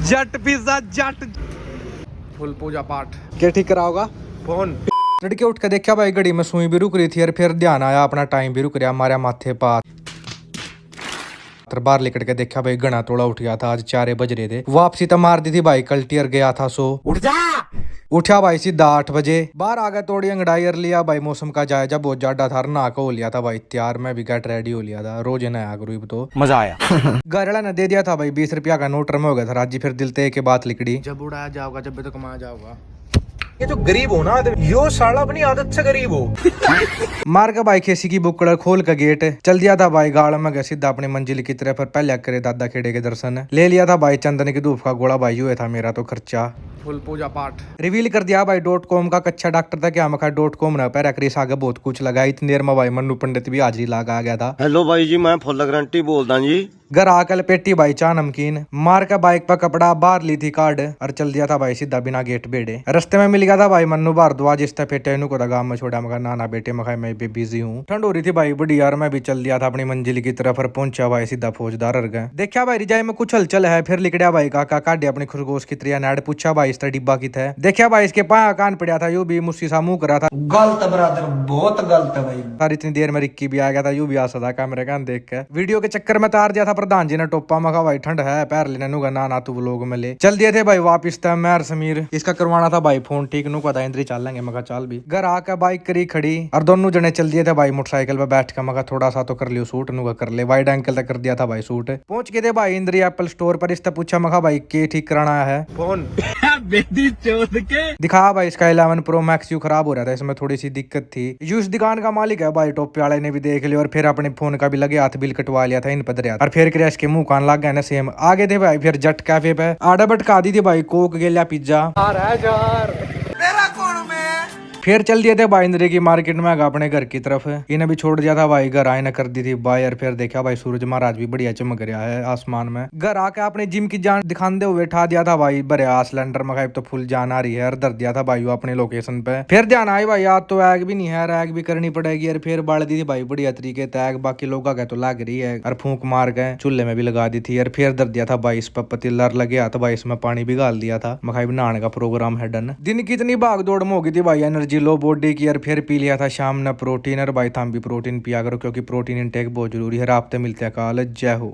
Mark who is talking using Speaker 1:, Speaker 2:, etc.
Speaker 1: जट pizza जट full पूजा पाठ क्या ठीक करा होगा फोन। लड़के उठ के देखा भाई घड़ी में सुई भी रुक रही थी और फिर ध्यान आया अपना टाइम भी रुक रहा हमारे माथे पास बाहर लिकट के देखा भाई घना तोड़ा उठ गया था। आज 4 बज रहे थे। वापसी तो मार दी थी भाई कल्टियर गया था सो उठ जा। उठा भाई सीधा 8 बजे बाहर आ गया थोड़ी अंगड़ाई कर लिया भाई। मौसम का जायजा बहुत ज्यादा था। नहा को हो लिया था भाई तैयार। मैं भी गेट रेडी हो लिया था। रोज नया करूँ तो मजा आया। घरवाला ने दे दिया था भाई 20 रुपया का नोट में हो गया था राजी। फिर दिल ते के बात लिकड़ी जब उड़ाया जाओगा जब भी तो कमाया जाओगा। ये जो गरीब हो ना यो साला अपनी आदत से गरीब हो। मार का भाई खेसी की बुकड़ खोल का गेट चल दिया था भाई। गाड़ में गया सीधा अपनी मंजिल की तरफ। पहले करे दादा खेड़े के दर्शन ले लिया था भाई। चंदन की धूप का गोला भाई हुआ था मेरा तो खर्चा फुल पूजा पाठ रिवील कर दिया भाई। .com का कच्चा डॉक्टर था क्या मखा .com ना पैरा क्रिस आगे बहुत कुछ लगा। इतनी देर में भाई मन्नू पंडित भी हाजिरी लगा आ गया था।
Speaker 2: हेलो भाई जी मैं फुल गारंटी बोलता जी।
Speaker 1: घर आकर पेटी भाई चा नमकीन मार का बाइक पर कपड़ा बाहर ली थी कार्ड और चल दिया था भाई सीधा बिना गेट बेड़े। रास्ते में मिल गया था भाई मन्नू भारद्वाज। इस फेटे को गांव में छोड़ा मगर नाना बेटे मखा मैं भी बिजी हूँ। ठंड हो रही थी भाई बड़ी यार। मैं भी चल दिया था अपनी मंजिल की तरफ और पहुंचा भाई सीधा फौजदार अर गए। देखा भाई रिजाई में कुछ हलचल है। फिर लिकड़िया भाई काका काटे अपनी खरगोश की त्रिया नाड़ पूछा भाई इस डिब्बा की थे। देखा भाई इसके पाया कान पड़ा था। यू भी मुस्सी सा मुंह करा था। गलत बरादर बहुत गलत है भाई। सारी इतनी देर में रिक्की भी आ गया था। यू भी आ सदा कैमरे कान देख के वीडियो के चक्कर में तार दिया था प्रधान जी ने टोपा मखा भाई ठंड है पैर लेने नुगा ना तू लोग में ले चल दिए थे भाई वापिस था। मैं समीर इसका करवाना था भाई फोन ठीक नु पता इंद्री चल लेंगे मखा चाल भी। घर आकर बाइक करी खड़ी और दोनों जने चल दिए थे भाई मोटरसाइकिल पे बैठ के। मखा थोड़ा सा तो कर लियो सूट नुगा कर ले। वाइड एंकल तक कर दिया था भाई सूट। पहुंच गए थे भाई इंद्री एप्पल स्टोर पर। इससे पूछा मखा भाई के ठीक कराना है फोन दिखा भाई। इसका 11 Pro Max यू खराब हो रहा था। इसमें थोड़ी सी दिक्कत थी। यू इस दुकान का मालिक है भाई टोपे वाले ने भी देख लिया और फिर अपने फोन का भी लगे हाथ बिल कटवा लिया था इन पदरिया और फिर क्रैश के मुंह कान लग गया ना सेम। आगे थे भाई फिर जट कैफे पे आडा बटका दी थी भाई कोक गेलिया पिज्जा। फिर चल दिए थे भाई इंद्री की मार्केट में अपने घर की तरफ। इन्हें भी छोड़ दिया था भाई। घर आए न कर दी थी बाय और फिर देखा भाई सूरज महाराज भी बढ़िया चमक रहा है आसमान में। घर आके अपने जिम की जान दिखाते हुए ठा दिया था भाई। भरिया सिलेंडर में तो फुल जान आ रही है और धर दिया था भाई अपने लोकेशन पे। फिर ध्यान आई भाई याद तो एग भी नहीं है एग भी करनी पड़ेगी। और फिर बाल दी थी भाई बढ़िया तरीके तैग। बाकी लोग तो लग रही है और फूंक मार गए चूल्हे में भी लगा दी थी। और फिर धर दिया था भाई इस पर पतीला लगे तो भाई इसमें पानी भी गाल दिया था। मखाई नहाने का प्रोग्राम है डन। दिन की इतनी भाग दौड़ में होगी थी भाई एनर्जी लो बॉडी की। और फिर पी लिया था शाम ने प्रोटीन और भाई थाम भी प्रोटीन पिया करो क्योंकि प्रोटीन इनटेक बहुत जरूरी है। राब्ते मिलते हैं कल जय हो।